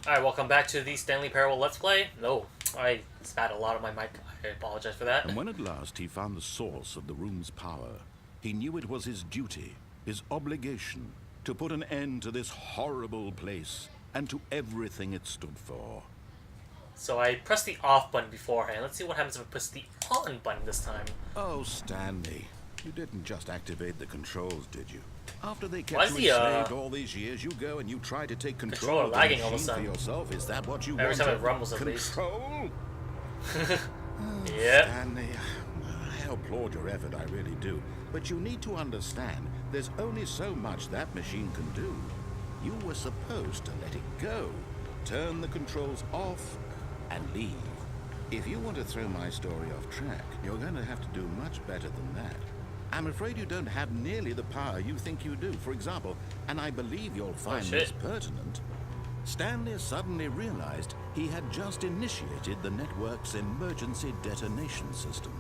Alright, welcome back to the Stanley Parable Let's Play. No, I spat a lot on my mic. I apologize for that. And when at last he found the source of the room's power, he knew it was his duty, his obligation, to put an end to this horrible place and to everything it stood for. So I pressed the off button beforehand. Let's see what happens if I press the on button this time. Oh, Stanley, you didn't just activate the controls, did you? After they Why kept is you the, enslaved all these years, you go and you try to take control controller of the lagging all of a machine for sudden? yourself? Is that what you Every want? time it rumbles at least. Control? Yep. Stanley, I applaud your effort, I really do. But you need to understand, there's only so much that machine can do. You were supposed to let it go, turn the controls off, and leave. If you want to throw my story off track, you're going to have to do much better than that. I'm afraid you don't have nearly the power you think you do. For example, and I believe you'll find this pertinent, Stanley suddenly realized he had just initiated the network's emergency detonation system.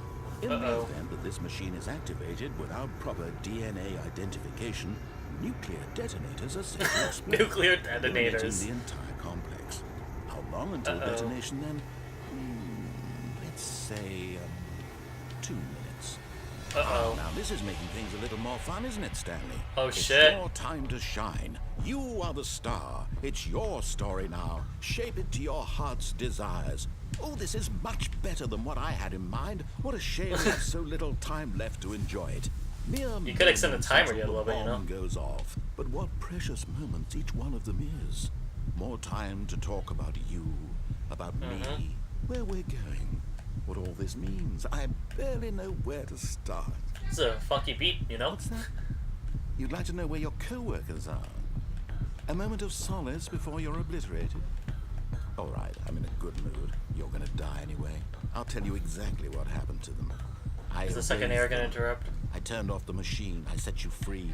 In the event that this machine is activated without proper DNA identification, nuclear detonators are set to explode. Nuclear detonators. The entire complex. How long until detonation then? Let's say 2 minutes. Now this is making things a little more fun, isn't it, Stanley? Oh, it's shit. your time to shine. You are the star. It's your story now. Shape it to your heart's desires. Oh, this is much better than what I had in mind. What a shame we have so little time left to enjoy it. You could extend the timer yet a little bit, you know. Goes off, but what precious moments each one of them is. More time to talk about you, about me, where we're going, what all this means. I barely know where to start. It's a funky beat, you know? What's that? You'd like to know where your co-workers are? A moment of solace before you're obliterated? All right, I'm in a good mood. You're gonna die anyway. I'll tell you exactly what happened to them. Is the second air gonna interrupt? I turned off the machine. I set you free.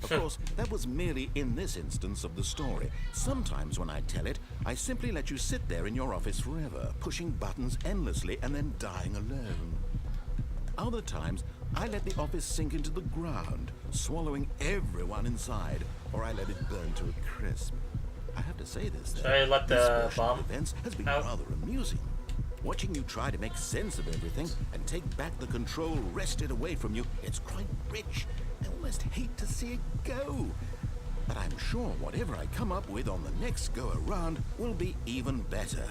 Of course, that was merely in this instance of the story. Sometimes when I tell it, I simply let you sit there in your office forever, pushing buttons endlessly and then dying alone. Other times, I let the office sink into the ground, swallowing everyone inside, or I let it burn to a crisp. I have to say this, Should I let the bomb events has been out? rather amusing. Watching you try to make sense of everything and take back the control wrested away from you, it's quite rich. I almost hate to see it go. But I'm sure whatever I come up with on the next go-around will be even better.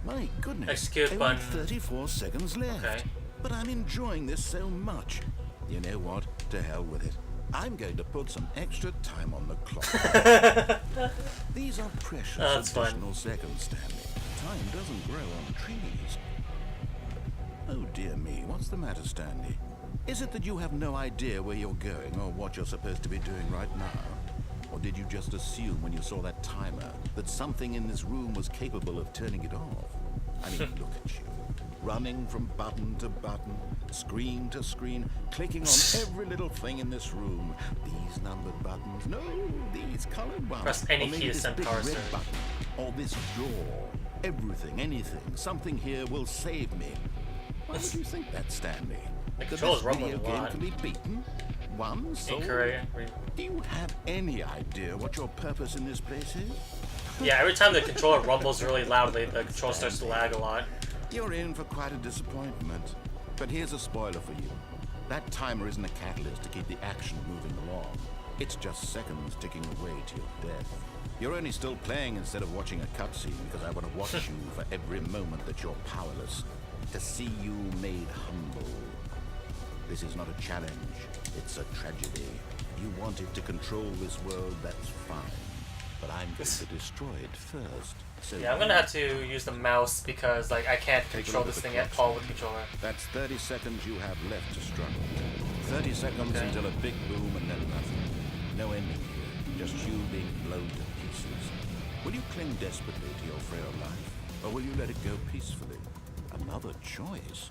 My goodness, Execute only button. 34 seconds left. Okay. But I'm enjoying this so much. You know what? To hell with it. I'm going to put some extra time on the clock. These are precious additional seconds, Stanley. Time doesn't grow on trees. Oh dear me, what's the matter, Stanley? Is it that you have no idea where you're going or what you're supposed to be doing right now? Or did you just assume when you saw that timer that something in this room was capable of turning it off? I mean, look at you. Running from button to button, screen to screen, clicking on every little thing in this room. These numbered buttons, no, these colored ones. Press any or maybe key to this send big power red surge. button, or this door. Everything, anything, something here will save me. Why would you think that, Stanley? The That controller's this rumbling video a game lot. can be beaten? Won? Sold? Incorrect. Do you have any idea what your purpose in this place is? Yeah, every time the controller rumbles really loudly, the controller starts to lag a lot. You're in for quite a disappointment. But here's a spoiler for you. That timer isn't a catalyst to keep the action moving along. It's just seconds ticking away to your death. You're only still playing instead of watching a cutscene because I want to watch you for every moment that you're powerless. To see you made humble. This is not a challenge. It's a tragedy. You wanted to control this world, that's fine. But I'm going to destroy it first. So Yeah, I'm gonna have to use the mouse because like I can't control this thing at all with controller. That's 30 seconds you have left to struggle. 30 seconds until a big boom and then nothing. No ending here. Just you being blown to pieces. Will you cling desperately to your frail life? Or will you let it go peacefully? Another choice.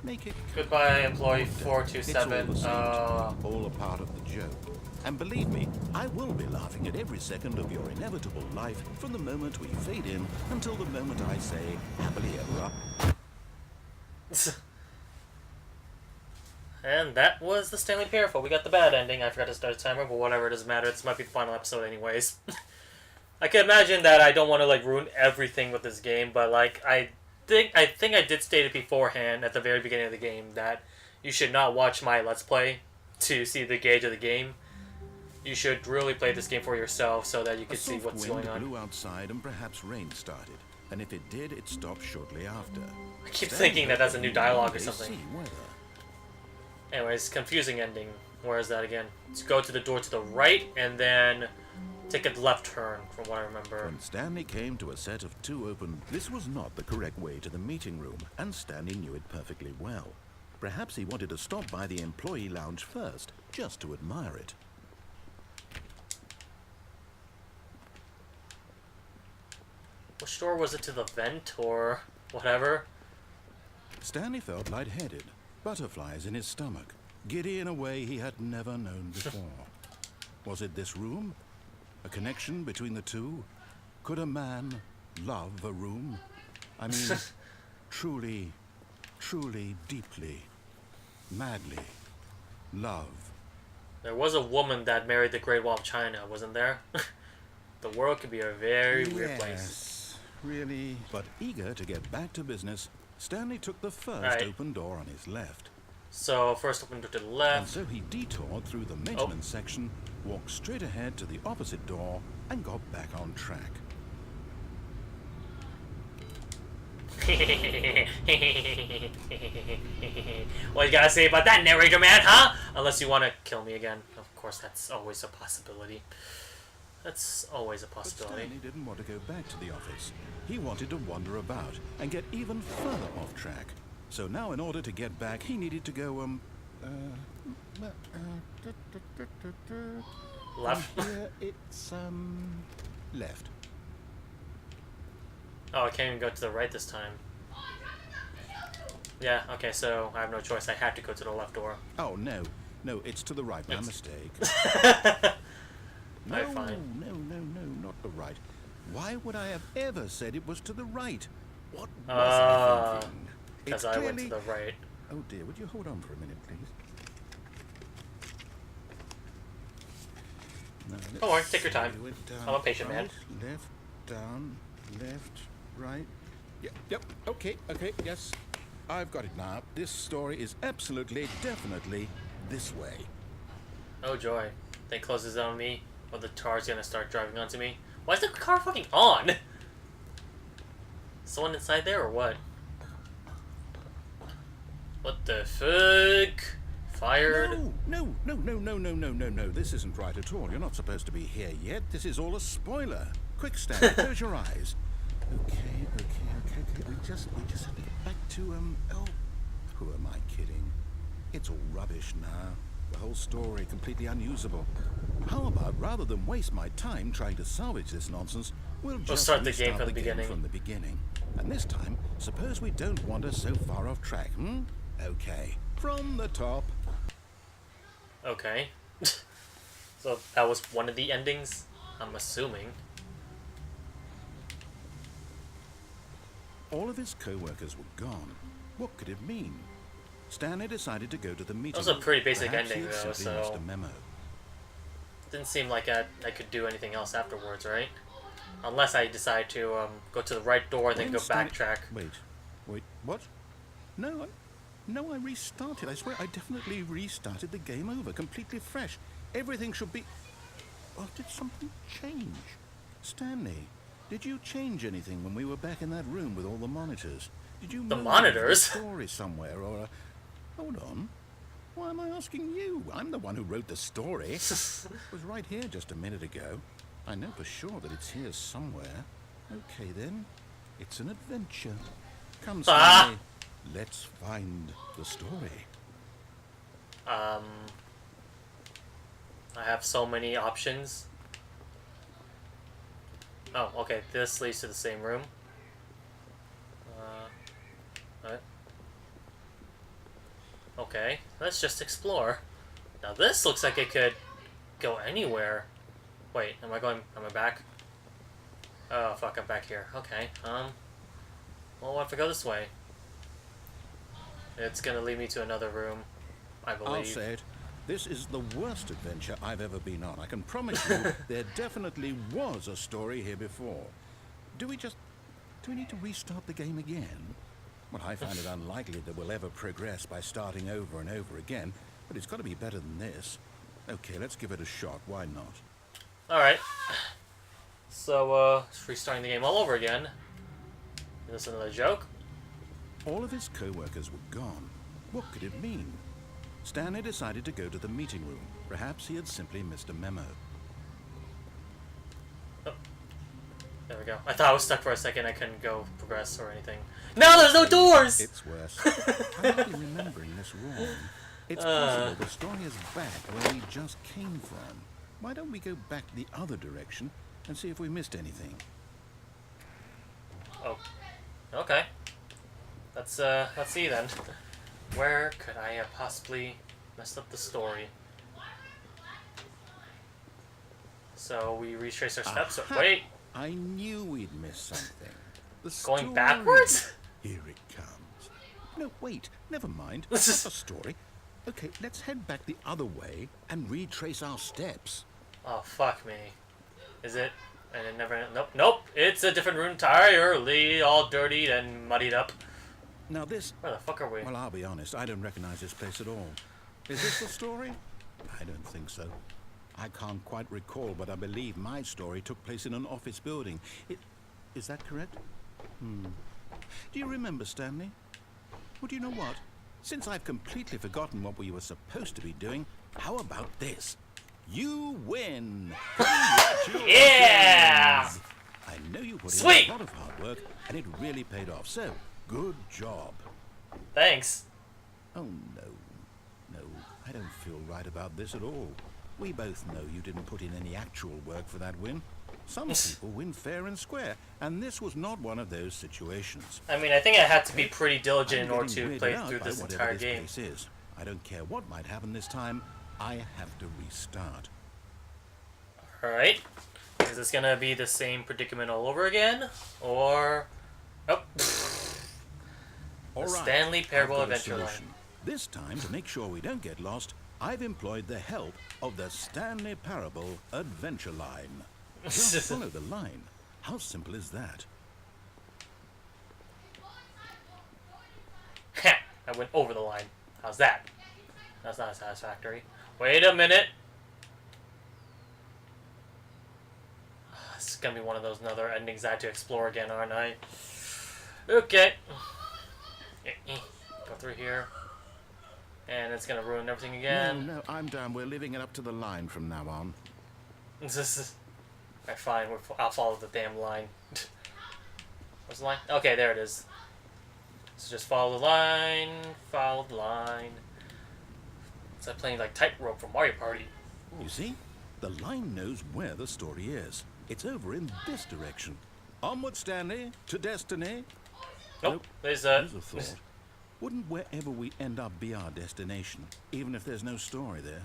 Make it Goodbye, employee It's 427. all the same, all a part of the joke. And believe me, I will be laughing at every second of your inevitable life from the moment we fade in until the moment I say happily ever after. And that was the Stanley Parable. We got the bad ending. I forgot to start a timer, but whatever, it doesn't matter. This might be the final episode anyways. I can imagine that I don't want to like ruin everything with this game, but like I think I did state it beforehand at the very beginning of the game that you should not watch my Let's Play to see the gauge of the game. You should really play this game for yourself so that you A can see soft what's wind going on. blew outside and perhaps rain started. And if it did, it stopped shortly after. I keep Stanley thinking that hoped that's a new dialogue or one day something. see weather. Anyways, confusing ending. Where is that again? Let's go to the door to the right and then take a left turn, from what I remember. When Stanley came to a set of two open... This was not the correct way to the meeting room, and Stanley knew it perfectly well. Perhaps he wanted to stop by the employee lounge first, just to admire it. Which door was it, to the vent or whatever? Stanley felt lightheaded, butterflies in his stomach, giddy in a way he had never known before. Was it this room? A connection between the two? Could a man love a room? I mean, truly, truly, deeply, madly love. There was a woman that married the Great Wall of China, wasn't there? The world could be a very weird place. Yes, really. But eager to get back to business, Stanley took the first open door on his left. So, first open door to the And left. so he detoured through the maintenance section, walked straight ahead to the opposite door, and got back on track. What you gotta say about that, narrator man, huh? Unless you want to kill me again. Of course, that's always a possibility. That's always a But possibility. Stanley didn't want to go back to the office. He wanted to wander about and get even further off track. So now, in order to get back, he needed to go, Left? From here, it's, left. Oh, I can't even go to the right this time. Yeah, okay, so I have no choice. I have to go to the left door. Oh, no. No, it's to the right. My mistake. Alright, fine. No, not the right. Why would I have ever said it was to the right? What was I thinking? Because It's I went to clearly... the right. Oh dear, would you hold on for a minute, please? Now, Don't worry, take your see. time. We went down I'm a patient man. right, left, down, left, right. Yep, okay, yes. I've got it now. This story is absolutely, definitely this way. Oh joy. Then closes on me, or the car's gonna start driving onto me. Why is the car fucking on? Someone inside there or what? What the fuck? Fired? No. This isn't right at all. You're not supposed to be here yet. This is all a spoiler. Quick, Stanley, close your eyes. Okay. We just have to get back to, oh, who am I kidding? It's all rubbish now. The whole story completely unusable. How about, rather than waste my time trying to salvage this nonsense, we'll just start the game restart from the beginning. From the beginning. And this time, suppose we don't wander so far off track, hmm? Okay, from the top. Okay. So that was one of the endings, I'm assuming. All of his co-workers were gone. What could it mean? Stanley decided to go to the meeting. That was a pretty basic Perhaps ending, he had though, simply missed so... a memo. Didn't seem like I could do anything else afterwards, right? Unless I decide to go to the right door and then go backtrack. Wait, what? No, I restarted. I swear, I definitely restarted the game over, completely fresh. Everything should be... Oh, did something change? Stanley, did you change anything when we were back in that room with all the monitors? Did you move monitors? the story somewhere, or... Hold on. Why am I asking you? I'm the one who wrote the story. It was right here just a minute ago. I know for sure that it's here somewhere. Okay, then. It's an adventure. Come, Stanley. Let's find the story. I have so many options. Oh, okay. This leads to the same room. What? Okay, let's just explore. Now this looks like it could go anywhere. Wait, am I back? Oh, fuck, I'm back here. Okay, well, what if I go this way? It's gonna lead me to another room, I believe. I'll say it. This is the worst adventure I've ever been on. I can promise you there definitely was a story here before. Do we need to restart the game again? Well, I find it unlikely that we'll ever progress by starting over and over again, but it's got to be better than this. Okay, let's give it a shot. Why not? Alright. So, restarting the game all over again. Is this another joke? All of his co-workers were gone. What could it mean? Stanley decided to go to the meeting room. Perhaps he had simply missed a memo. Oh. There we go. I thought I was stuck for a second. I couldn't go progress or anything. No, there's no doors! It's worse. I might be remembering this wrong. It's possible the story is back where we just came from. Why don't we go back the other direction and see if we missed anything? Oh. Okay. Let's see then. Where could I have possibly messed up the story? So we retrace our steps. Aha! Wait, I knew we'd missed something. The going story. backwards? Here it comes. No, wait. Never mind. This That's is- a story. Okay, let's head back the other way and retrace our steps. Oh fuck me! Is it? And it never. Nope. Nope. It's a different room entirely, all dirtied and muddied up. Now this... Where the fuck are we? Well, I'll be honest. I don't recognize this place at all. Is this the story? I don't think so. I can't quite recall, but I believe my story took place in an office building. Is that correct? Do you remember, Stanley? Well, do you know what? Since I've completely forgotten what we were supposed to be doing, how about this? You win! Yeah! I know you put Sweet! in a lot of hard work, and it really paid off. So, good job. Thanks. Oh, no, I don't feel right about this at all. We both know you didn't put in any actual work for that win. Some people win fair and square, and this was not one of those situations. I mean, I think I had to be pretty diligent in I'm order getting to weirded play out through by this whatever entire this game. place is. I don't care what might happen this time. I have to restart. Alright. Is this gonna be the same predicament all over again? Or... Oh. All The right, Stanley I've Parable got a Adventure Line. solution. This time, to make sure we don't get lost, I've employed the help of the Stanley Parable Adventure Line. Just follow the line. How simple is that? I went over the line. How's that? That's not satisfactory. Wait a minute. This is gonna be one of those other endings I had to explore again, aren't I? Okay. Go through here. And it's gonna ruin everything again. No, I'm down. We're leaving it up to the line from now on. Alright, fine. I'll follow the damn line. Where's the line? Okay, there it is. So just follow the line. Follow the line. It's like playing like tightrope from Mario Party. You see? The line knows where the story is. It's over in this direction. Onward, Stanley, to destiny. Nope. There's Here's a thought. Wouldn't wherever we end up be our destination, even if there's no story there?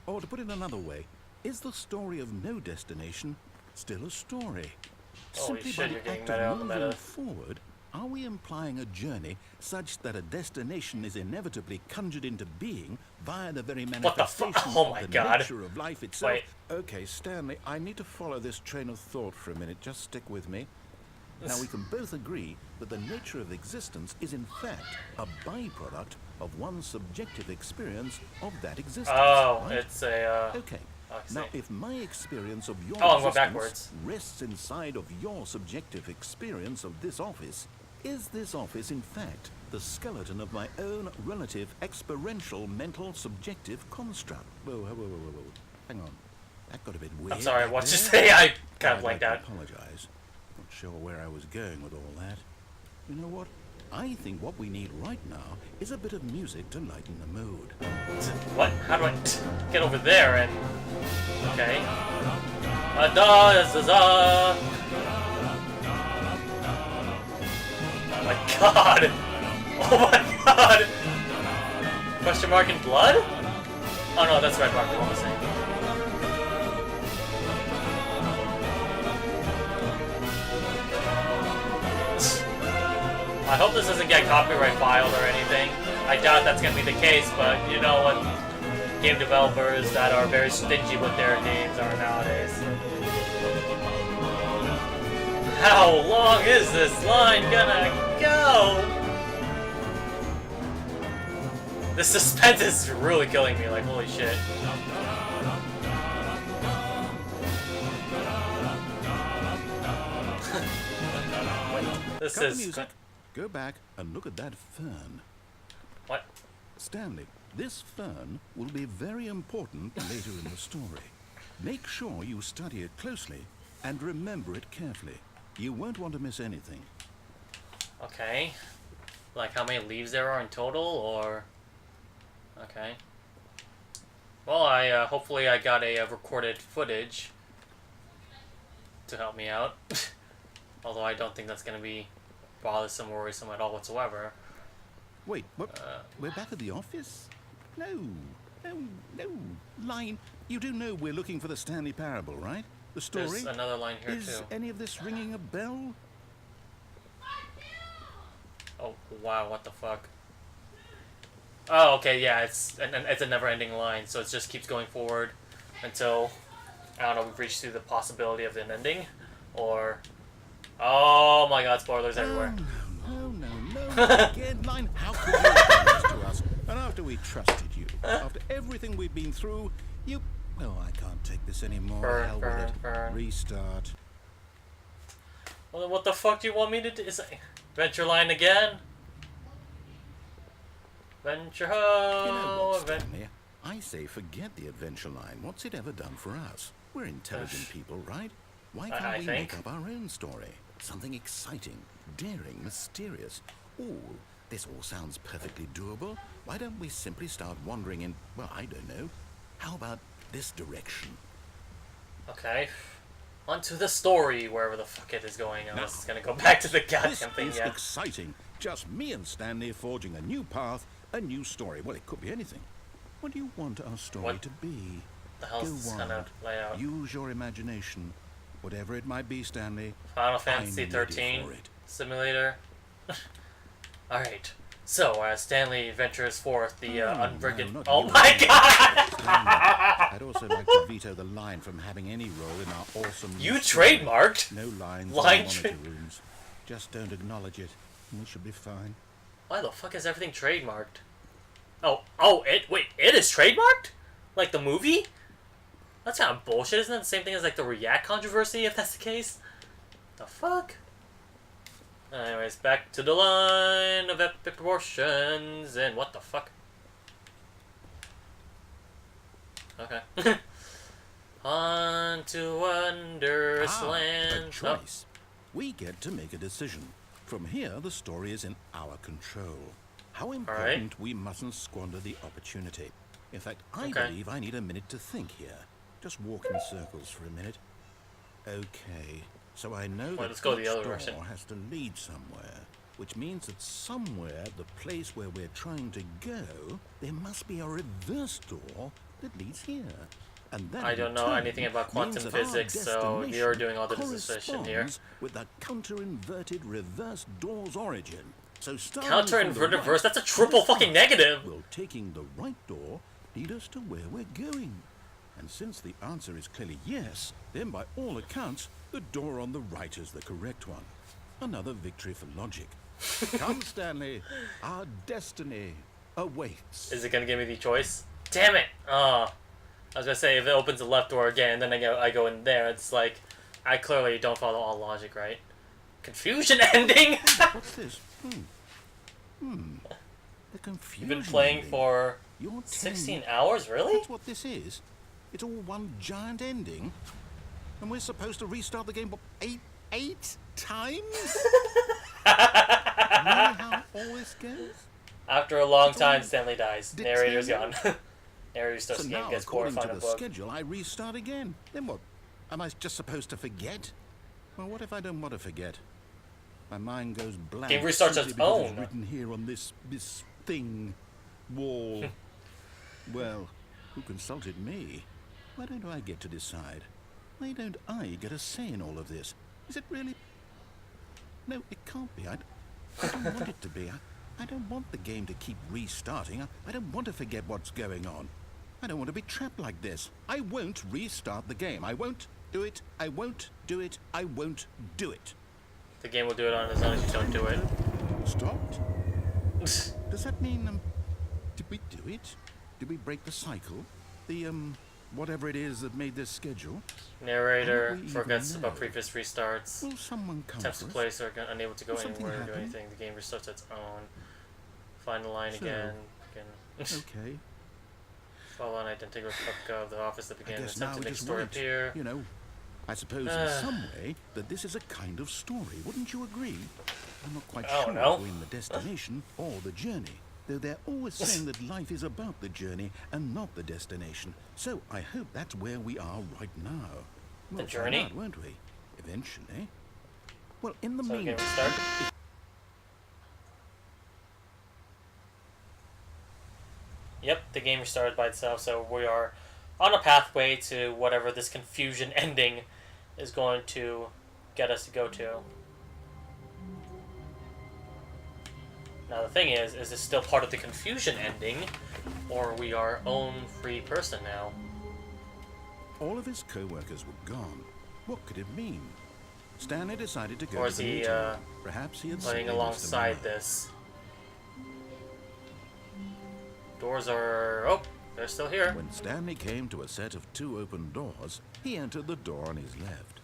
Or to put it another way, is the story of no destination still a story? Holy Simply shit, by you're the getting act meta on of the moving meta. forward, are we implying a journey such that a destination is inevitably conjured into being via the very What the fuck? manifestation Oh my of the God. nature of life itself? Wait. Okay, Stanley, I need to follow this train of thought for a minute. Just stick with me. Now, we can both agree that the nature of existence is in fact a byproduct of one's subjective experience of that existence. Oh, right? it's a, Okay. I see. Now, if my experience of your Oh, I'm going existence backwards. rests inside of your subjective experience of this office, is this office in fact the skeleton of my own relative experiential mental subjective construct? Whoa. Hang on. That got a bit weird. I'm sorry, back what did you there. say? I kind I'd of blanked like out. to apologize. Not sure where I was going with all that. You know what? I think what we need right now is a bit of music to lighten the mood. What? How do I get over there and... Okay. Da-da-da-da. Oh my god! Oh my god! Question mark in blood? Oh no, that's red mark, what was I saying? I hope this doesn't get copyright filed or anything. I doubt that's gonna be the case, but you know what? game developers that are very stingy with their games are nowadays. How long is this line gonna go? The suspense is really killing me, like, holy shit. This Cut the is... music. Go back and look at that fern. What? Stanley, this fern will be very important later in the story. Make sure you study it closely and remember it carefully. You won't want to miss anything. Okay. Like how many leaves there are in total, or... Okay. Well, hopefully I got a recorded footage to help me out. Although I don't think that's going to be bothersome or worrisome at all whatsoever. Wait, what? We're back at the office? No. Line, you do know we're looking for the Stanley Parable, right? The story? There's another line here, Is too. any of this ringing a bell? Oh, wow, what the fuck? Oh, okay, yeah, it's a never-ending line, so it just keeps going forward until, I don't know, we've reached through the possibility of an ending, or... Oh my god, spoilers everywhere. No. Again, Line, how could you have done this to us? And after we trusted you, after everything we've been through, you... Well, I can't take this anymore. Hell with it. Restart. Well, then what the fuck do you want me to do? Is it Venture line again? Venture ho! You know what, Stanley? I say forget the adventure line. What's it ever done for us? We're intelligent people, right? Why can't we make up our own story? Something exciting, daring, mysterious. Ooh, this all sounds perfectly doable. Why don't we simply start wandering in, well, I don't know. How about this direction? Okay. On to the story, wherever the fuck it is going. I'm just gonna go back to the goddamn thing, This is exciting. Just me and Stanley forging a new path, a new story. Well, it could be anything. What do you want our story to be? The hell is this kind of layout? Use your imagination. Whatever it might be, Stanley. Final Fantasy 13 simulator. Alright. So, as Stanley ventures forth, the unbreaking... No, oh my god! I'd also like to veto the line from having any role in our awesome... You trademarked? No lines line in monitor rooms. Just don't acknowledge it, and we should be fine. Why the fuck is everything trademarked? Wait, it is trademarked? Like the movie? That's kind of bullshit, isn't that the same thing as like the React controversy, if that's the case? The fuck? Anyways, back to the line of epic proportions, and what the fuck? Okay. On to Wondersland. A choice. We get to make a decision. From here, the story is in our control. How important we mustn't squander the opportunity. In fact, I believe I need a minute to think here. Just walk in circles for a minute. Okay, so I know that let's go the other door direction. has to lead somewhere, which means that somewhere at the place where we're trying to go, there must be a reverse door that leads here. And that I don't know anything about quantum physics, so you're doing all the decision here. With the counter-inverted reverse door's origin. So counter-inverted reverse? That's a triple fucking negative! Will taking the right door lead us to where we're going? And since the answer is clearly yes, then by all accounts, the door on the right is the correct one. Another victory for logic. Come, Stanley. Our destiny awaits. Is it gonna give me the choice? Damn it! I was gonna say, if it opens the left door again, then I go in there, it's like, I clearly don't follow all logic, right? Confusion ending! What's this? The confusion. You've been playing ending. for 16 hours, really? That's what this is. It's all one giant ending. And we're supposed to restart the game, what, eight times? Really how all this goes? After a long time, Stanley dies. Narrator's gone. Narrator starts So the game, now, gets bored, according to find a the book. schedule, I restart again. Then what? Am I just supposed to forget? Well, what if I don't want to forget? My mind goes blank. Game restarts simply its because own. It's written here on this thing, wall. Well, who consulted me? Why don't I get to decide? Why don't I get a say in all of this? Is it really? No, it can't be. I don't want it to be. I don't want the game to keep restarting. I don't want to forget what's going on. I don't want to be trapped like this. I won't restart the game. I won't do it. I won't do it. I won't do it. The game will do it on its own if you don't do it. Stopped? Does that mean, did we do it? Did we break the cycle? The, whatever it is that made this schedule? Narrator forgets about previous restarts. Will someone come Attempts to for us? play so unable to go Will something anywhere or do happen? anything. The game restarts its own. Find the line So, again. Okay. Follow on identity replica of the office that I began. guess Attempt now to we make just story wait. appear. You know, I suppose in some way that this is a kind of story. Wouldn't you agree? I'm not quite Oh, sure no. if we're in the destination or the journey. Though they're always saying that life is about the journey and not the destination. So I hope that's where we are right now. We'll journey? find out, won't we? Eventually. Well, in the So the game meantime... restart. Yep, the game restarted by itself, so we are on a pathway to whatever this confusion ending is going to get us to go to. Now the thing is this still part of the confusion ending, or are we our own free person now? All of his co-workers were gone. What could it mean? Stanley decided to go Or to is the he meeting. Perhaps he had playing simply lost a alongside mind. this? Doors are... oh, they're still here. When Stanley came to a set of 2 open doors, he entered the door on his left.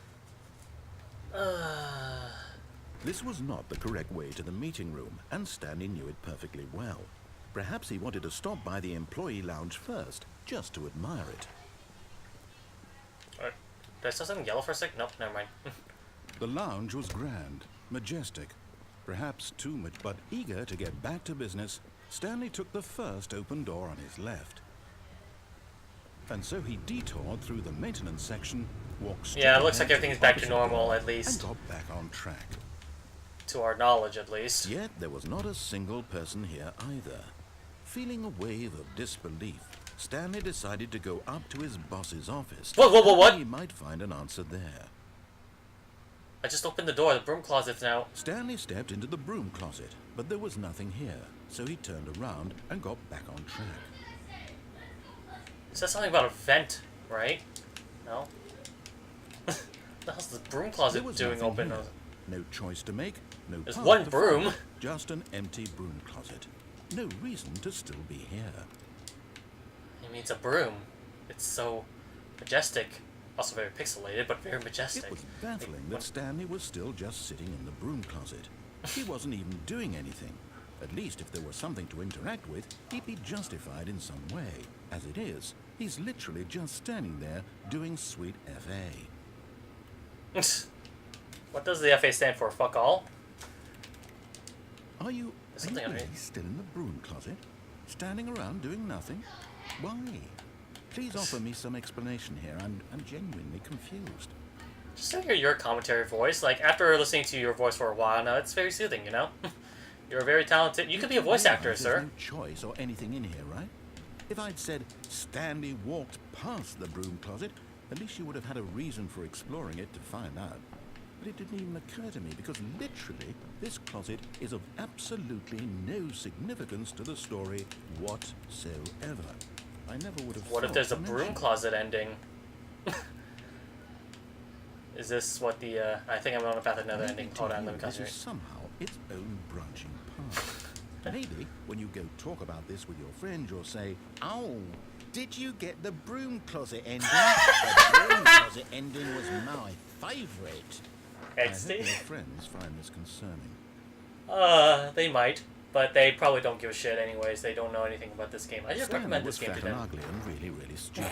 This was not the correct way to the meeting room, and Stanley knew it perfectly well. Perhaps he wanted to stop by the employee lounge first, just to admire it. Did I saw something yellow for a sec? Nope, never mind. The lounge was grand, majestic, perhaps too much, but eager to get back to business, Stanley took the first open door on his left. And so he detoured through the maintenance section, walked straight Yeah, it looks ahead like to the everything's back to opposite normal, door, at least. and got back on track. To our knowledge, at least. Yet there was not a single person here either. Feeling a wave of disbelief, Stanley decided to go up to his boss's office. Whoa, whoa, whoa, hoping what? He might find an answer there. I just opened the door. The broom closet's now... Stanley stepped into the broom closet, but there was nothing here, so he turned around and got back on track. It says something about a vent, right? No? What the hell's the broom closet There was doing nothing open? here. No choice to make, no There's path one to broom. follow, just an empty broom closet. No reason to still be here. I mean, it's a broom. It's so majestic. Also very pixelated, but very majestic. It was baffling that Stanley was still just sitting in the broom closet. He wasn't even doing anything. At least if there was something to interact with, he'd be justified in some way. As it is, he's literally just standing there doing sweet FA. What does the FA stand for? Fuck all? Are you something really underneath. still in the broom closet? Standing around doing nothing? Why? Please offer me some explanation here. I'm genuinely confused. Just to hear your commentary voice. Like, after listening to your voice for a while now, it's very soothing, you know? You're very talented. You could be a voice actor, There's sir. no choice or anything in here, right? If I'd said Stanley walked past the broom closet, at least you would have had a reason for exploring it to find out. But it didn't even occur to me because literally this closet is of absolutely no significance to the story whatsoever. I never would have What if thought there's a to broom mention it. closet ending? Is this what the, I think I'm on a path to another Maybe ending. to Hold on, you let me this is concentrate. somehow its own branching path. Maybe when you go talk about this with your friend, you'll say, "Oh, did you get the broom closet ending? The broom closet ending was my favourite." I hope your friends find this concerning. They might, but they probably don't give a shit anyways. They don't know anything about this game. I just Stanley recommend was this game to fat and them. ugly and really, really stupid.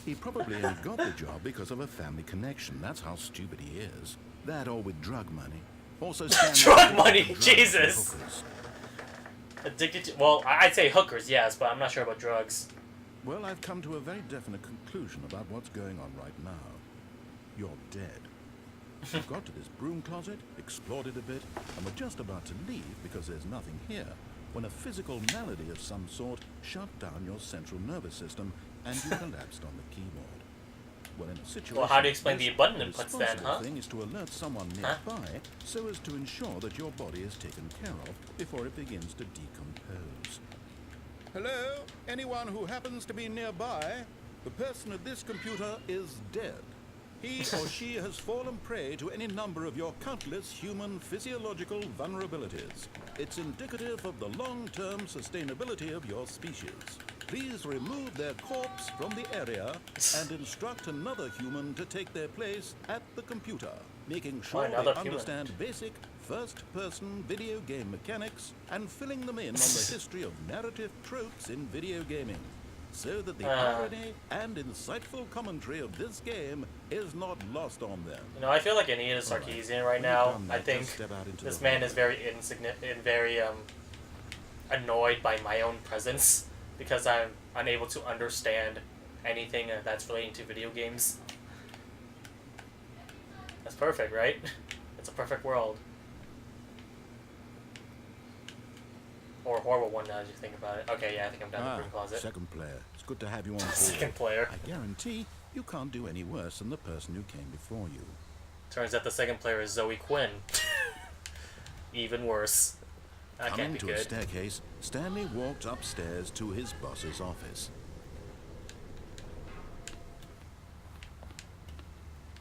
He probably only got the job because of a family connection. That's how stupid he is. That or with drug money. Also, Stanley Drug money, drugs and Jesus! hookers. Addicted to, well, I'd say hookers, yes, but I'm not sure about drugs. Well, I've come to a very definite conclusion about what's going on right now. You're dead. You got to this broom closet, explored it a bit, and were just about to leave because there's nothing here, when a physical malady of some sort shut down your central nervous system and you collapsed on the keyboard. Well, in a situation Well, how do you like explain this, the button the inputs then, responsible huh? thing is to alert someone nearby so as to ensure that your body is taken care of before it begins to decompose. Hello? Anyone who happens to be nearby? The person at this computer is dead. He or she has fallen prey to any number of your countless human physiological vulnerabilities. It's indicative of the long-term sustainability of your species. Please remove their corpse from the area and instruct another human to take their place at the computer, making sure they understand basic first-person video game mechanics and filling them in on the history of narrative tropes in video gaming, so that the irony and insightful commentary of this game is not lost on them. You know, I feel like Ian is Sarkeesian right now. I think this man is very insignificant, very annoyed by my own presence because I'm unable to understand anything that's relating to video games. That's perfect, right? It's a perfect world. Or a horrible one now as you think about it. Okay, yeah, I think I'm down the broom closet. Second player. It's good to have you on board. Second player. I guarantee you can't do any worse than the person who came before you. Turns out the second player is Zoe Quinn. Even worse. That can't be good. Coming to a staircase, Stanley walked upstairs to his boss's office.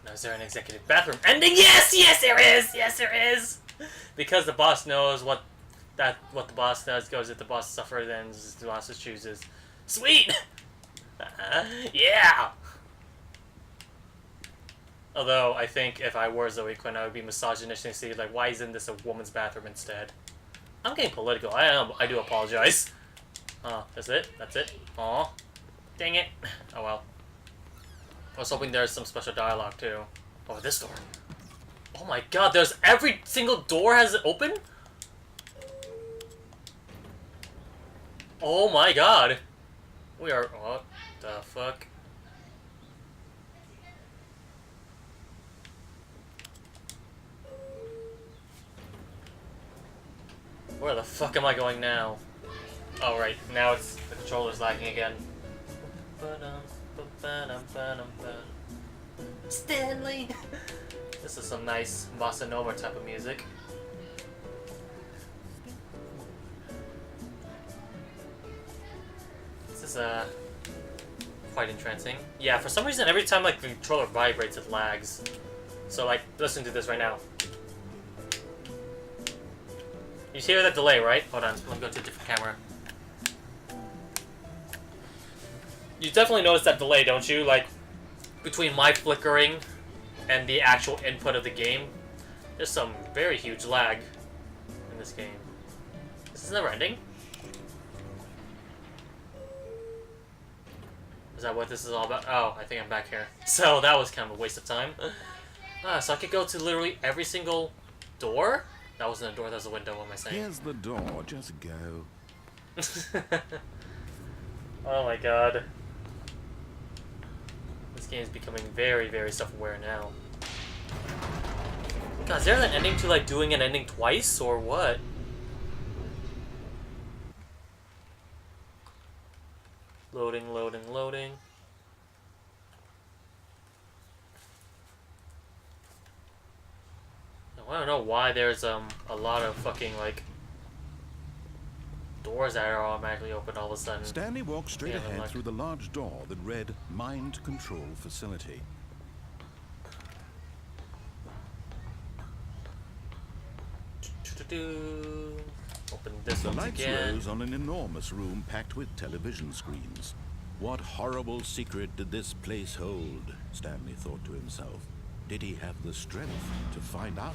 Now, is there an executive bathroom ending? Yes! Yes, there is! Yes, there is! Because the boss knows what the boss does goes if the boss suffers, then the boss chooses. Sweet! Yeah! Although, I think if I were Zoe Quinn, I would be misogynistic, like, why isn't this a woman's bathroom instead? I'm getting political. I do apologize. Oh, that's it? That's it? Aw. Dang it. Oh well. I was hoping there's some special dialogue too. Oh, this door. Oh my god, there's every single door has it open? Oh my god. We are... What the fuck? Where the fuck am I going now? Oh right, now it's the controller's lagging again. Stanley! This is some nice bossa nova type of music. This is quite entrancing. Yeah, for some reason every time like the controller vibrates it lags. So like, listen to this right now. You hear that delay, right? Hold on, let me go to a different camera. You definitely notice that delay, don't you? Like, between my flickering and the actual input of the game, there's some very huge lag in this game. This is never ending. Is that what this is all about? Oh, I think I'm back here. So that was kind of a waste of time. So I could go to literally every single door? That wasn't a door, that was a window, what am I saying? Here's the door, just go. Oh my god. This game is becoming very, very self-aware now. God, is there an ending to like doing an ending twice, or what? Loading, loading, loading. I don't know why there's a lot of fucking like doors that are automatically open all of a sudden. Stanley walked straight ahead through the large door that read Mind Control Facility. Open this one again. The lights rose on an enormous room packed with television screens. What horrible secret did this place hold? Stanley thought to himself. Did he have the strength to find out?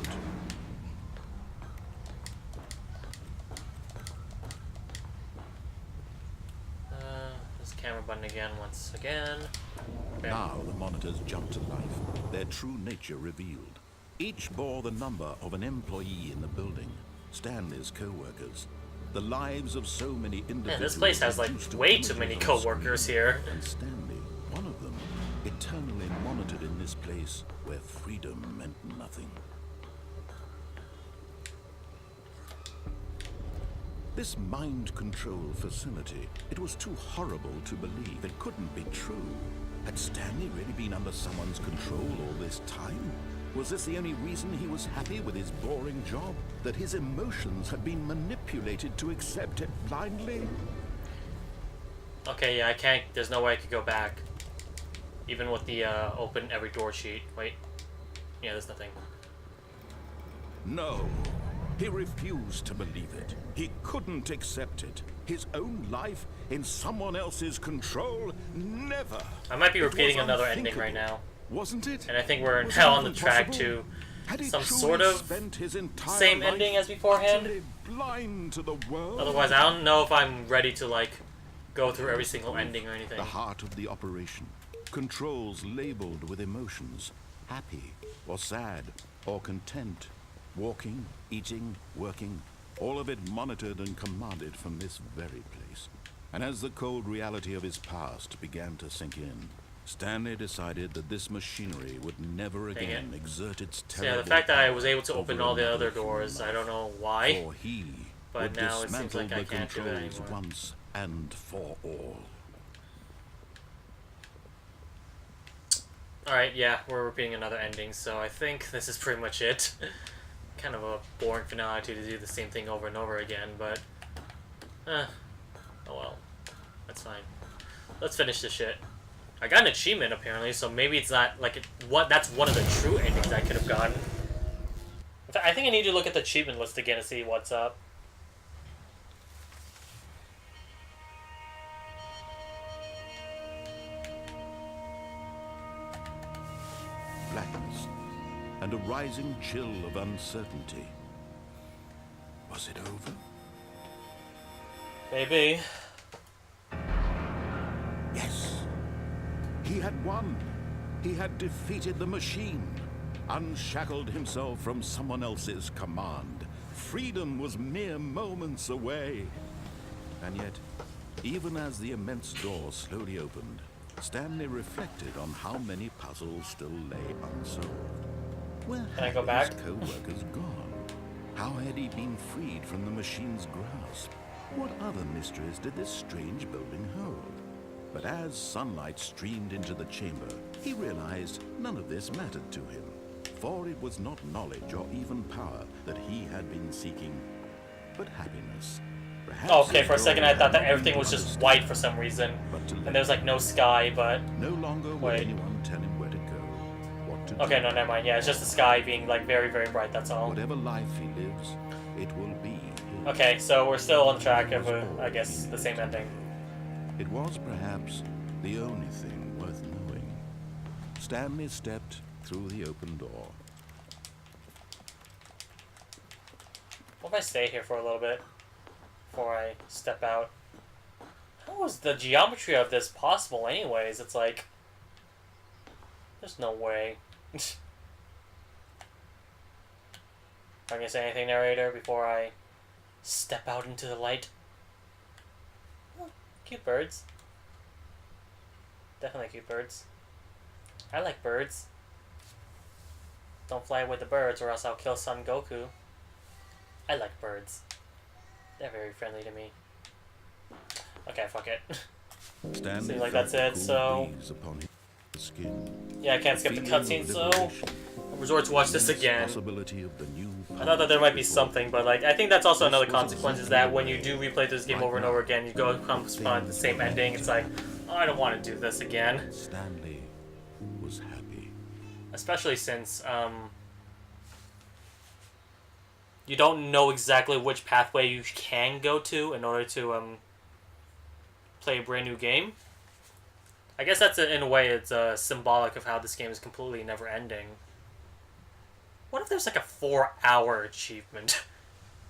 This camera button again, once again. Okay. Now the monitors jumped to life, their true nature revealed. Each bore the number of an employee in the building, Stanley's co-workers. The lives of so many individuals. Man, this place has like way too many co-workers here. And Stanley, one of them, eternally monitored in this place where freedom meant nothing. This mind control facility, it was too horrible to believe. It couldn't be true. Had Stanley really been under someone's control all this time? Was this the only reason he was happy with his boring job? That his emotions had been manipulated to accept it blindly? Okay, yeah, I can't. There's no way I could go back. Even with the open every door sheet. Wait. Yeah, there's nothing. No. He refused to believe it. He couldn't accept it. His own life in someone else's control? Never. I might be repeating another ending right now. Wasn't it? And I think we're now on the track to some sort of same ending as beforehand. Blind to the world? Otherwise, I don't know if I'm ready to, like, go through every single ending or anything. The heart of the operation. Controls labeled with emotions. Happy or sad or content. Walking, eating, working. All of it monitored and commanded from this very place. And as the cold reality of his past began to sink in, Stanley decided that this machinery would never again exert its terrible yeah, the fact that I was power able to open all the other doors, I don't know why. For he but would now it seems dismantle like I the can't do that controls anymore. once and for all. Alright, yeah, we're repeating another ending, so I think this is pretty much it. Kind of a boring finale to do the same thing over and over again, but... oh well. That's fine. Let's finish this shit. I got an achievement, apparently, so maybe it's not, like, that's one of the true endings I could have gotten. In fact, I think I need to look at the achievement list again to see what's up. Blackness and a rising chill of uncertainty. Was it over? Maybe. Yes. He had won. He had defeated the machine, unshackled himself from someone else's command. Freedom was mere moments away. And yet, even as the immense door slowly opened, Stanley reflected on how many puzzles still lay unsolved. Where Can I go had back? his co-workers gone? How had he been freed from the machine's grasp? What other mysteries did this strange building hold? But as sunlight streamed into the chamber, he realized none of this mattered to him. For it was not knowledge or even power that he had been seeking, but happiness. Perhaps Oh, okay, for a second I thought that everything was just white for some reason. But to And there was like no sky, but... no longer would Wait. anyone tell him where to go, what to do. Okay, no, never mind. Yeah, it's just the sky being like very, very bright, that's all. Whatever life he lives, it will be his. Okay, so we're still on track of, I guess, the same ending. It was perhaps the only thing worth knowing. Stanley stepped through the open door. What if I stay here for a little bit before I step out? How is the geometry of this possible anyways? It's like... there's no way. Are you gonna say anything, narrator, before I step out into the light? Oh, cute birds. Definitely cute birds. I like birds. Don't fly with the birds or else I'll kill Son Goku. I like birds. They're very friendly to me. Okay, fuck it. Stanley Seems like felt that's the it, cool so... breeze upon his skin. Yeah, I can't skip the Feeling cutscene, of so... liberation. I'll resort to watch this again. Possibility of the new I thought that there might be before something, but like I think that's also This another was consequence is that when you do replay this game over and over again, you go come upon the same ending. It's like, oh, I don't want to do this again. Stanley was happy. Especially since you don't know exactly which pathway you can go to in order to play a brand new game. I guess that's in a way it's symbolic of how this game is completely never ending. What if there's like a 4-hour achievement?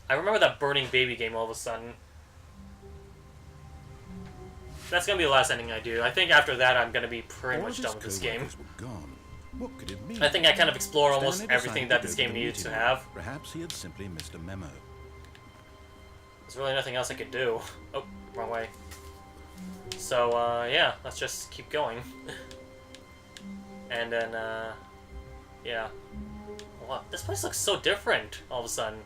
I remember that Burning Baby game all of a sudden. That's gonna be the last ending I do. I think after that I'm gonna be pretty All much his done with this game. co-workers were gone. What could it mean? I think I kind of explored almost Stanley everything decided that to this go game to the needed to meeting. have. Perhaps he had simply missed a memo. There's really nothing else I could do. Oh, wrong way. So, yeah, let's just keep going. And then, yeah. Wow, this place looks so different all of a sudden.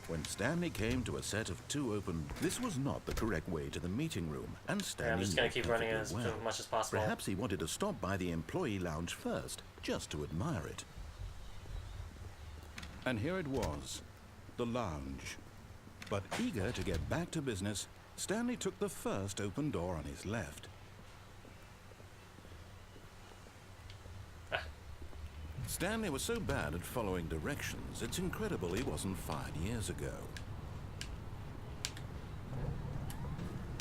When Stanley came to a set of two open, this was not the correct way to the meeting room, and Stanley Yeah, I'm just gonna knew keep running perfectly as well. much as possible. Perhaps he wanted to stop by the employee lounge first, just to admire it. And here it was, the lounge. But eager to get back to business, Stanley took the first open door on his left. Stanley was so bad at following directions, it's incredible he wasn't fired years ago.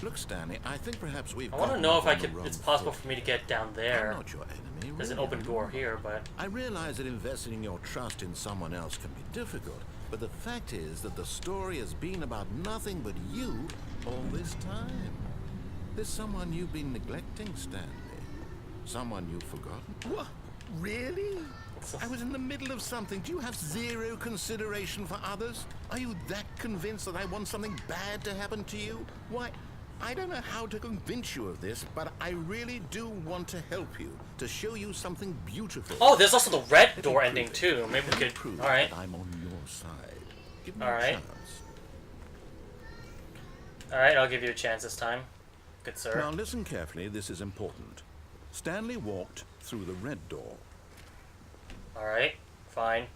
Look, Stanley, I think perhaps we've. I want to know if it's possible for me to get down there. I'm not your enemy. There's an really, open door here, but I realize that investing your trust in someone else can be difficult, but the fact is that the story has been about nothing but you all this time. There's someone you've been neglecting, Stanley. Someone you've forgotten. What? Really? I was in the middle of something. Do you have zero consideration for others? Are you that convinced that I want something bad to happen to you? Why, I don't know how to convince you of this, but I really do want to help you, to show you something beautiful. oh, there's also the red door ending too. Maybe we could. Prove All right. that I'm on your side. Give me All a right. chance. All right, I'll give you a chance this time, good sir. Now listen carefully. This is important. Stanley walked through the red door. All right, fine.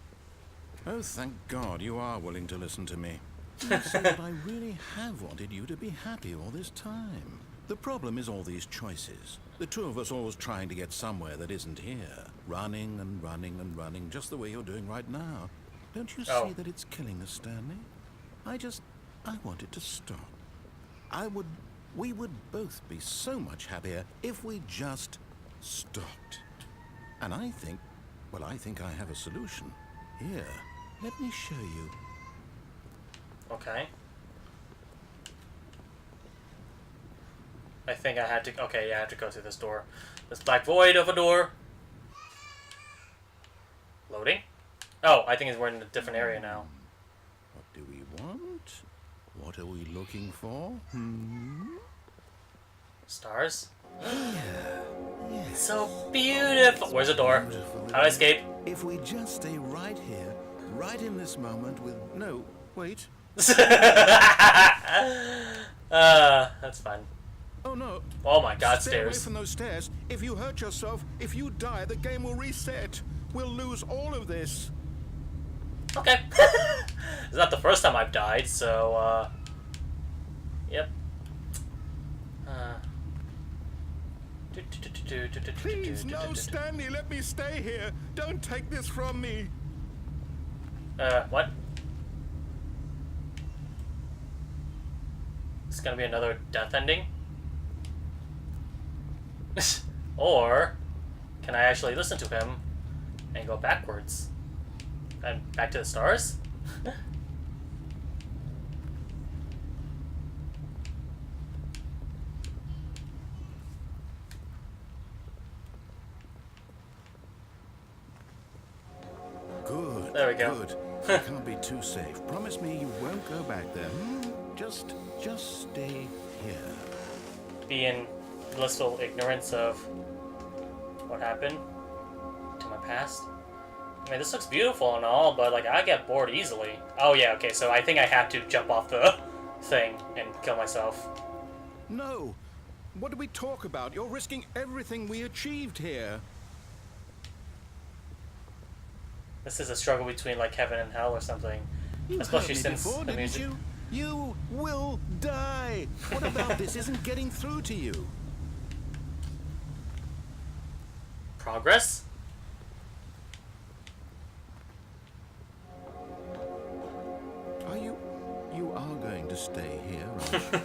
Oh, thank God you are willing to listen to me. You see that I really have wanted you to be happy all this time. The problem is all these choices. The two of us always trying to get somewhere that isn't here. Running and running and running, just the way you're doing right now. Don't you see that it's killing us, Stanley? I want it to stop. We would both be so much happier if we just stopped. And I think I have a solution. Here, let me show you. Okay. I think I had to. Okay, yeah, I have to go through this door. This black void of a door. Loading. Oh, I think we're in a different area now. What do we want? What are we looking for? Stars. Yes. So beautiful. Where's the door? How do I escape? If we just stay right here, right in this moment with... No, wait. That's fun. Oh no. Oh my God, Stay away stairs. from those stairs. If you hurt yourself, if you die, the game will reset. We'll lose all of this. Okay. It's not the first time I've died, so, yep. Please, no, Stanley, let me stay here. Don't take this from me. What? It's gonna be another death ending? Or can I actually listen to him and go backwards? And back to the stars? Good. There we go. Good. You can't be too safe. Promise me you won't go back there. Just stay here. Be in blissful ignorance of what happened to my past. I mean, this looks beautiful and all, but like I get bored easily. Oh yeah, okay, so I think I have to jump off the thing and kill myself. No. What do we talk about? You're risking everything we achieved here. This is a struggle between like heaven and hell or something. You Especially heard me since before, the didn't music. you? You will die. What about this isn't getting through to you? Progress? Are you are going to stay here, aren't you?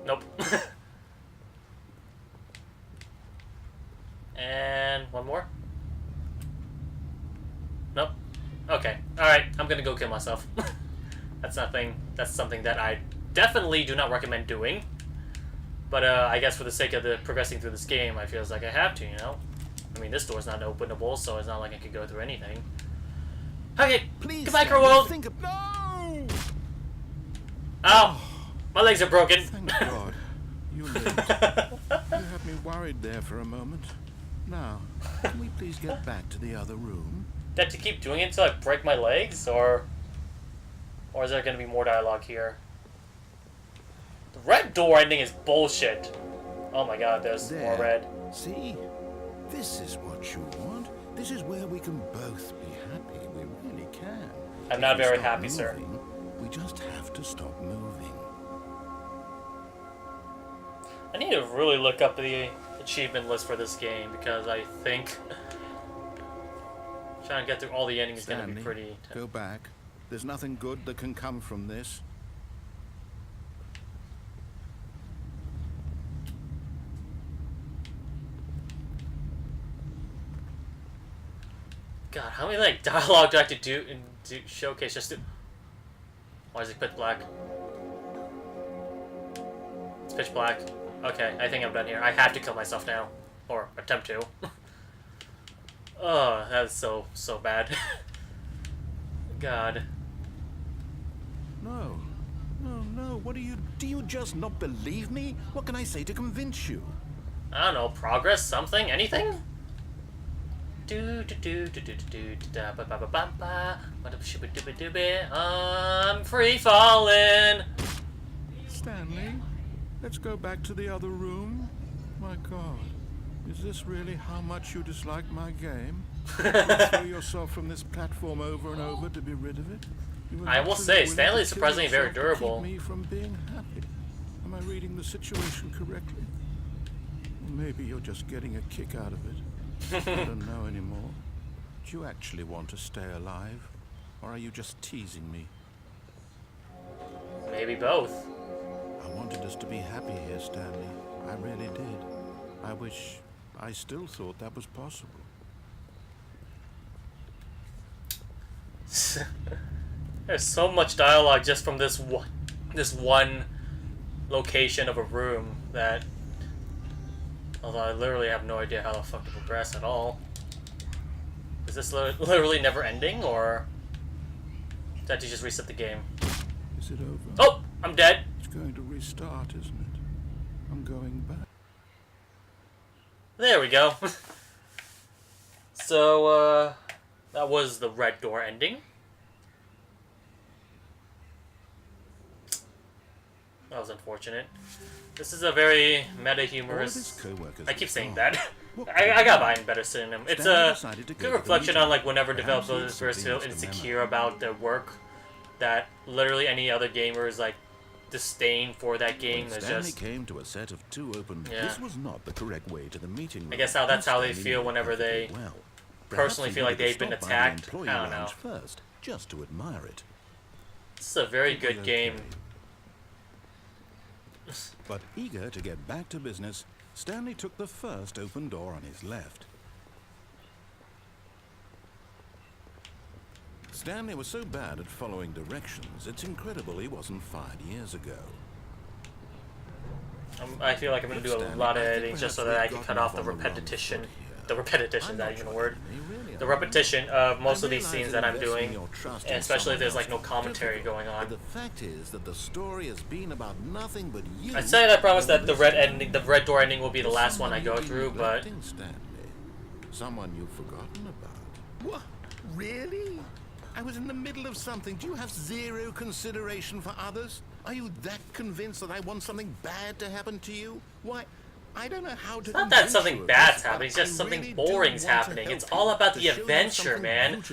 Nope. And one more? Nope. Okay. Alright, I'm gonna go kill myself. That's something that I definitely do not recommend doing. But I guess for the sake of the progressing through this game, I feel like I have to, you know? I mean, this door's not openable, so it's not like I could go through anything. Okay, Please, goodbye, Stanley, World! think of... No! Ow! My legs are broken! Thank God. You lived. You had me worried there for a moment. Now, can we please get back to the other room? That to keep doing it until I break my legs, or is there gonna be more dialogue here? The red door ending is bullshit. Oh my God, there's There. more red. See? This is what you want. This is where we can both be happy. We really can. I'm If not we very start happy, sir. moving, We just have to stop moving. I need to really look up the achievement list for this game because I think trying to get through all the endings is going to be pretty tough. Go back. There's nothing good that can come from this. God, how many like dialogue do I have to do and showcase just to... Why is it pitch black? It's pitch black. Okay, I think I'm done here. I have to kill myself now. Or attempt to. Oh, that's so bad. God. No. No. What do you just not believe me? What can I say to convince you? I don't know, progress, something, anything? I'm free falling. Stanley, let's go back to the other room. My God, is this really how much you dislike my game? You throw yourself from this platform over and over to be rid of it? I will say, Stanley is surprisingly very durable. Keep me from being happy. Am I reading the situation correctly? Or maybe you're just getting a kick out of it. I don't know anymore. Do you actually want to stay alive? Or are you just teasing me? Maybe both. I wanted us to be happy here, Stanley. I really did. I wish I still thought that was possible. There's so much dialogue just from this one location of a room that... Although I literally have no idea how the fuck to progress at all. Is this literally never ending, or... Did I have to just reset the game? Is it over? Oh! I'm dead! It's going to restart, isn't it? I'm going back. There we go. So, that was the red door ending. That was unfortunate. This is a very meta-humorous... I keep saying that. I gotta find better synonym. It's a good reflection on like whenever developers first feel insecure about their work, that literally any other gamers like disdain for that game. There's just came to a set of two open. Yeah. This was not the correct way to the meeting room. I guess that's how they feel whenever they personally feel like they've been attacked. I don't know. First, just to admire it. This is a very good game. But eager to get back to business, Stanley took the first open door on his left. Stanley was so bad at following directions, it's incredible he wasn't fired years ago. I feel like I'm going to do a lot of editing just so that I can cut off the repetition. The repetition, is that even a word? The repetition of most of these scenes that I'm doing, and especially if there's like no commentary going on. The fact is that the story has been about nothing but you. I said I promise that the red door ending will be the last one I go through, but someone you've forgotten about. What? Really? I was in the middle of something. Do you have zero consideration for others? Are you that convinced that I want something bad to happen to you? Why? I don't know how to. It's not that something bad's happening, it's just something boring's happening. It's all about the adventure, man.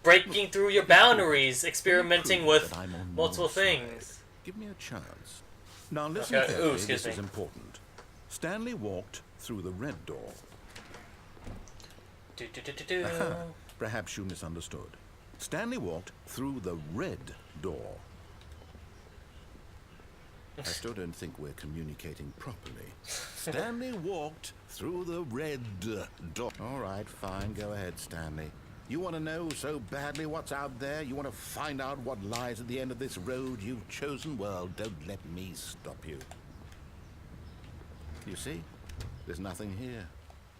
Breaking through your boundaries, experimenting with multiple things. Give me a chance. Now listen carefully, this is important. Stanley walked through the red door. Perhaps you misunderstood. Stanley walked through the red door. I still don't think we're communicating properly. Stanley walked through the red door. All right, fine. Go ahead, Stanley. You want to know so badly what's out there? You want to find out what lies at the end of this road you've chosen? Well, don't let me stop you. You see? There's nothing here.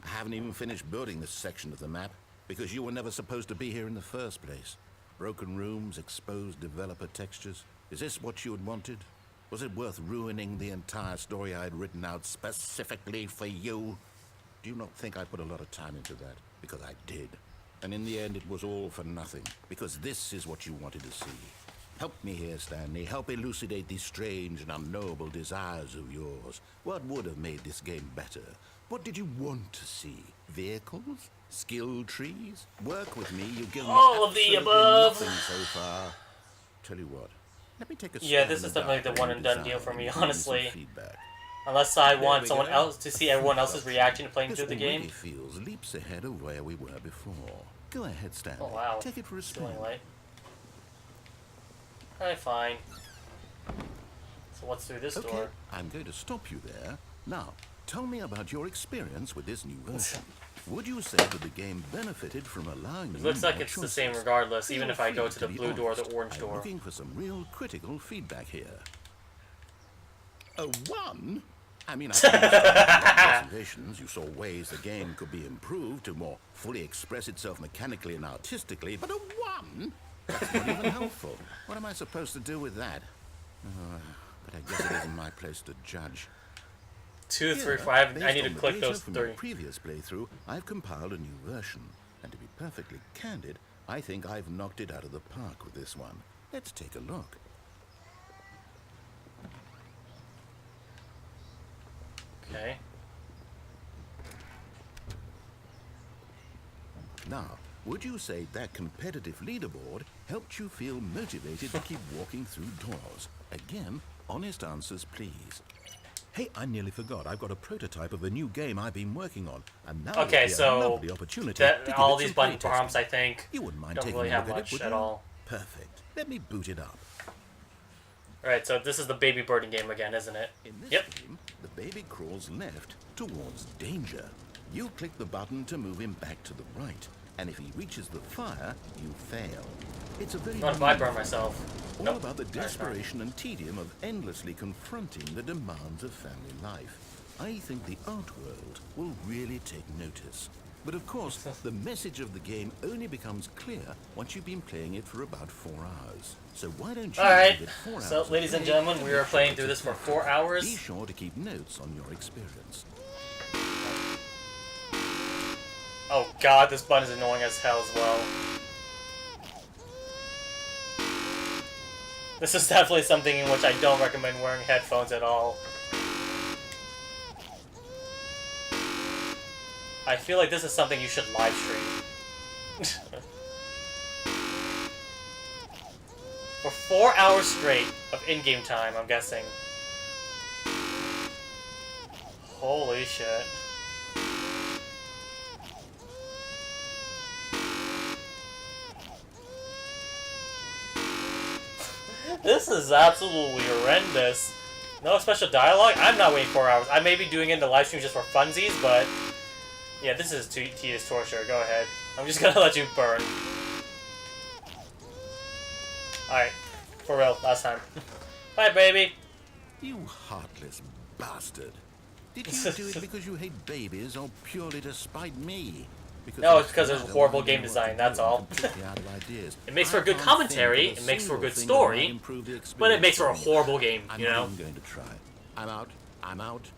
I haven't even finished building this section of the map because you were never supposed to be here in the first place. Broken rooms, exposed developer textures. Is this what you had wanted? Was it worth ruining the entire story I had written out specifically for you? Do you not think I put a lot of time into that? Because I did. And in the end, it was all for nothing. Because this is what you wanted to see. Help me here, Stanley. Help elucidate these strange and unknowable desires of yours. What would have made this game better? What did you want to see? Vehicles? Skill trees? Work with me. You've given me all of the above. nothing so far. Tell you what. Let me take a Yeah, stab this in is the definitely the dark one and and done design deal for me, and give you some honestly. feedback. Unless I There want we someone go. else to see everyone else's reaction to playing This through the already game. feels leaps ahead of where we were before. Go ahead, Stanley. Oh wow, Take it for a spin. ceiling light. Alright, fine. So what's through this Okay, door? I'm going to stop you there. Now, tell me about your experience with this new version. Would you say that the game benefited from allowing It you looks like more it's the choices? same regardless, even Feel if I go free to the be blue door or the honest. orange I'm door. looking for some real critical feedback here. A 1? I mean, I understand observations. You saw ways the game could be improved to more fully express itself mechanically and artistically, but a 1? That's not even helpful. What am I supposed to do with that? But I guess it isn't my place to judge. 2, 3, Here, 5. I based need to on the click data those from 3. your previous playthrough, I've compiled a new version. And to be perfectly candid, I think I've knocked it out of the park with this one. Let's take a look. Okay. Now, would you say that competitive leaderboard helped you feel motivated to keep walking through doors? Again, honest answers, please. Hey, I nearly forgot. I've got a prototype of a new game I've been working on, and now Okay, would be a so lovely opportunity to that give all it these some button playtesting. prompts, I think, You wouldn't mind don't taking really a have look at much it, would at you? all. Perfect. Let me boot it up. Alright, so this is the baby birding game again, isn't it? In this Yep. game, the baby crawls left towards danger. You click the button to move him back to the right, and if he reaches the fire, you fail. It's a very Not if I burn myself. all Nope. about the Alright, fine. desperation and tedium of endlessly confronting the demands of family life. I think the art world will really take notice. But of course, the message of the game only becomes clear once you've been playing it for about 4 hours. So why don't you Alright, give it 4 hours so of ladies and play gentlemen, we make are sure playing it's through this for effective. 4 Be hours. sure to keep notes on your experience. Oh god, this button is annoying as hell as well. This is definitely something in which I don't recommend wearing headphones at all. I feel like this is something you should live stream. For 4 hours straight of in-game time, I'm guessing. Holy shit. This is absolutely horrendous. No special dialogue? I'm not waiting 4 hours. I may be doing it in the live stream just for funsies, but... yeah, this is tedious torture. Go ahead. I'm just gonna let you burn. Alright. For real. Last time. Bye, baby. You heartless bastard. Did you do it because you hate babies or purely to spite me? No, it's because there's horrible game design, that's all. It makes for a good commentary, it makes for a good story, but it makes for a horrible game, you know? I'm going to try. I'm out,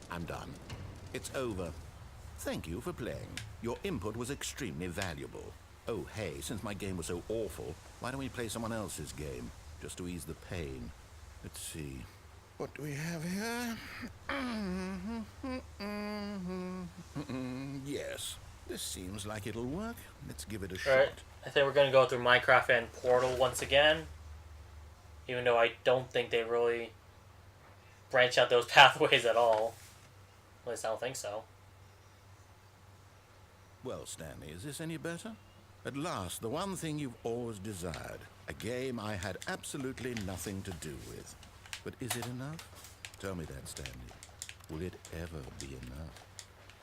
I'm done. It's over. Thank you for playing. Your input was extremely valuable. Oh, hey, since my game was so awful, why don't we play someone else's game? Just to ease the pain. Let's see. What do we have here? Yes. This seems like it'll work. Let's give it a shot. Alright, I think we're gonna go through Minecraft and Portal once again. Even though I don't think they really branch out those pathways at all. At least I don't think so. Well, Stanley, is this any better? At last, the one thing you've always desired. A game I had absolutely nothing to do with. But is it enough? Tell me that, Stanley. Will it ever be enough?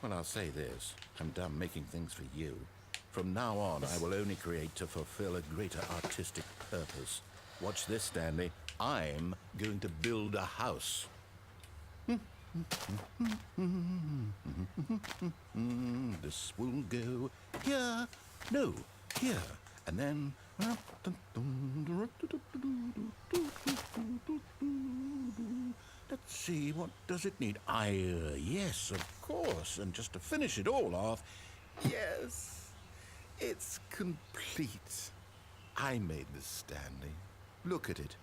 Well, I'll say this. I'm done making things for you. From now on, I will only create to fulfill a greater artistic purpose. Watch this, Stanley. I'm going to build a house. This will go here. No, here. And then... let's see, what does it need? Yes, of course. And just to finish it all off, yes, it's complete. I made this, Stanley. Look at it.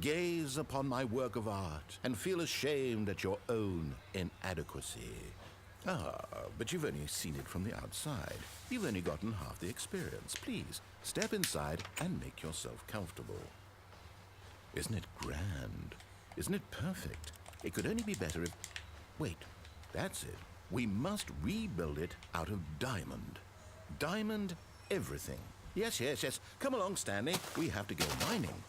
Gaze upon my work of art and feel ashamed at your own inadequacy. Ah, but you've only seen it from the outside. You've only gotten half the experience. Please, step inside and make yourself comfortable. Isn't it grand? Isn't it perfect? It could only be better if... Wait, that's it. We must rebuild it out of diamond. Diamond everything. Yes, yes, yes. Come along, Stanley. We have to go mining.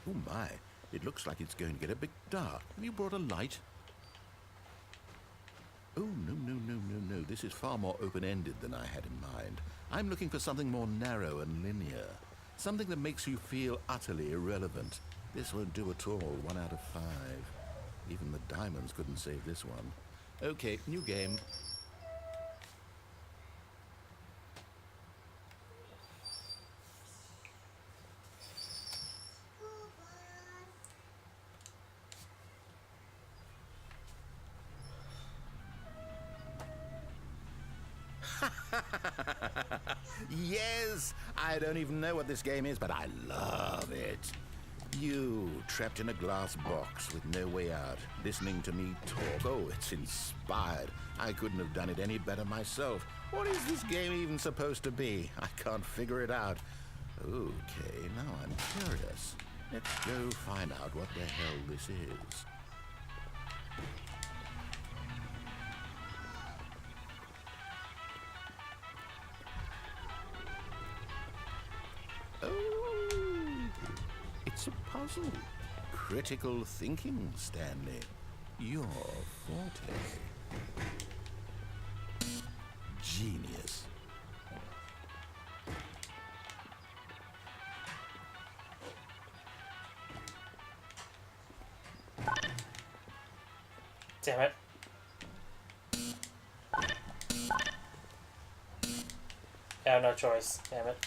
Oh my, it looks like it's going to get a bit dark. Have you brought a light? Oh, no, no, no, no, no. This is far more open-ended than I had in mind. I'm looking for something more narrow and linear. Something that makes you feel utterly irrelevant. This won't do at all. 1 out of 5. Even the diamonds couldn't save this one. Okay, new game. Yes! I don't even know what this game is, but I love it. You, trapped in a glass box with no way out, listening to me talk. Oh, it's inspired. I couldn't have done it any better myself. What is this game even supposed to be? I can't figure it out. Okay, now I'm curious. Let's go find out what the hell this is. Oh, it's a puzzle. Critical thinking, Stanley. Your forte. Genius. Damn it. I have no choice. Damn it.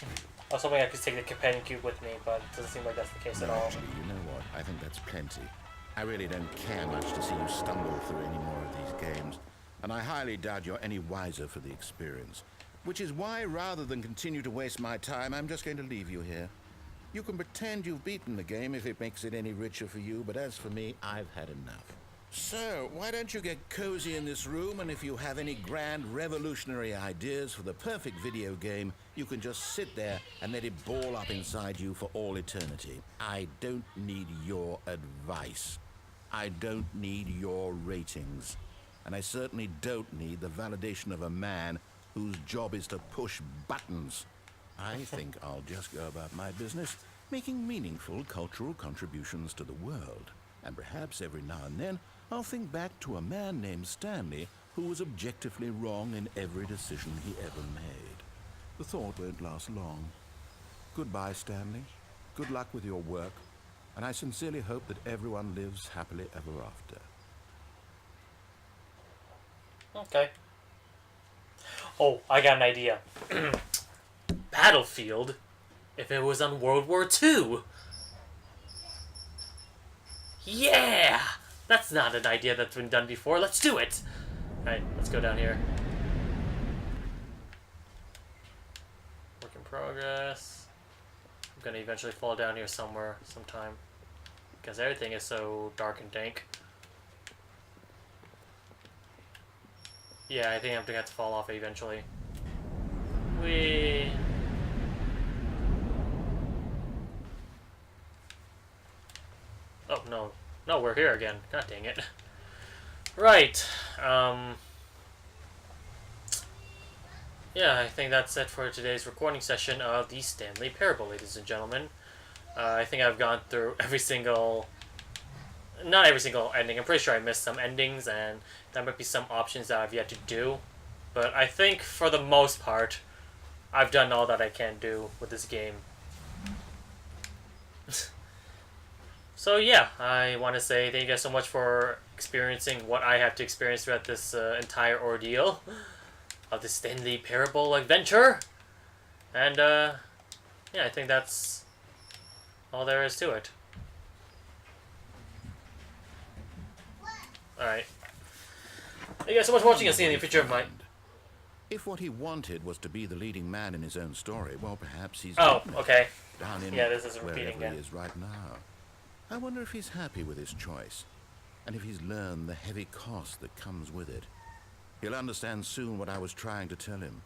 I was hoping I could take the companion cube with me, but it doesn't seem like that's the case at all. Actually, you know what? I think that's plenty. I really don't care much to see you stumble through any more of these games, and I highly doubt you're any wiser for the experience. Which is why, rather than continue to waste my time, I'm just going to leave you here. You can pretend you've beaten the game if it makes it any richer for you, but as for me, I've had enough. So, why don't you get cozy in this room, and if you have any grand revolutionary ideas for the perfect video game, you can just sit there and let it ball up inside you for all eternity. I don't need your advice. I don't need your ratings. And I certainly don't need the validation of a man whose job is to push buttons. I think I'll just go about my business, making meaningful cultural contributions to the world. And perhaps every now and then, I'll think back to a man named Stanley who was objectively wrong in every decision he ever made. The thought won't last long. Goodbye, Stanley. Good luck with your work, and I sincerely hope that everyone lives happily ever after. Okay. Oh, I got an idea. Battlefield, if it was on World War II. Yeah! That's not an idea that's been done before. Let's do it! Alright, let's go down here. Work in progress. I'm gonna eventually fall down here somewhere, sometime. Because everything is so dark and dank. Yeah, I think I'm gonna have to fall off eventually. Whee! Oh, no. No, we're here again. God dang it. Right. Yeah, I think that's it for today's recording session of the Stanley Parable, ladies and gentlemen. I think I've gone through every single... Not every single ending. I'm pretty sure I missed some endings, and there might be some options that I've yet to do. But I think, for the most part, I've done all that I can do with this game. So yeah, I want to say thank you guys so much for experiencing what I have to experience throughout this entire ordeal of the Stanley Parable adventure. And yeah, I think that's all there is to it. Alright. Thank you guys so much for watching and seeing the picture of my... If what he wanted was to be the leading man in his own story, well, perhaps he's... Oh, okay. Down in Yeah, this is repeating wherever again. he is right now. I wonder if he's happy with his choice, and if he's learned the heavy cost that comes with it. He'll understand soon what I was trying to tell him.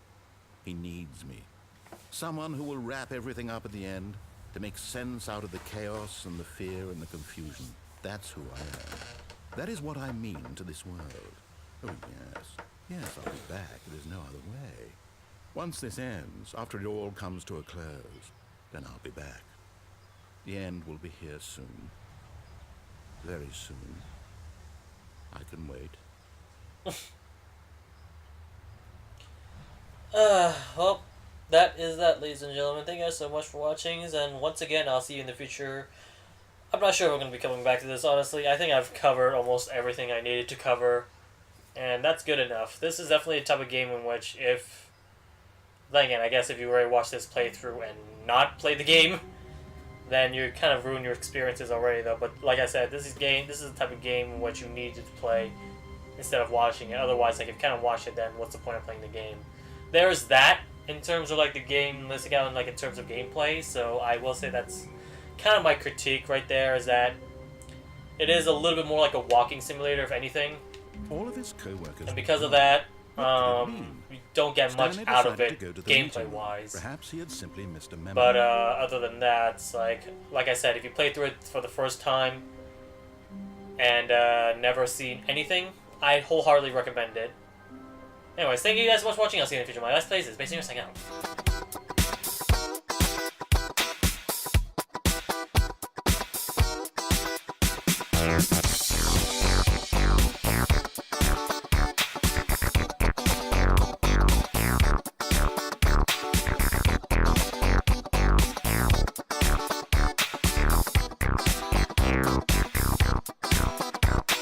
He needs me. Someone who will wrap everything up at the end to make sense out of the chaos and the fear and the confusion. That's who I am. That is what I mean to this world. Oh, yes. Yes, I'll be back. There's no other way. Once this ends, after it all comes to a close, then I'll be back. The end will be here soon. Very soon. I can wait. Well, that is that, ladies and gentlemen. Thank you guys so much for watching, and once again, I'll see you in the future. I'm not sure if I'm going to be coming back to this, honestly. I think I've covered almost everything I needed to cover, and that's good enough. This is definitely a type of game in which then again, I guess if you already watched this playthrough and not play the game, then you kind of ruin your experiences already, though. But like I said, this is the type of game in which you need to play instead of watching it. Otherwise, like, if you kind of watch it, then what's the point of playing the game? There's that in terms of like the game, listing out like in terms of gameplay. So I will say that's kind of my critique right there, is that it is a little bit more like a walking simulator, if anything. All of his co-workers, and because of that, you don't get much out of it gameplay-wise. Perhaps he had simply missed a memo. But other than that, it's like I said, if you play through it for the first time and never seen anything, I wholeheartedly recommend it. Anyways, thank you guys so much for watching. I'll see you in the future. My last plays is basically signing out.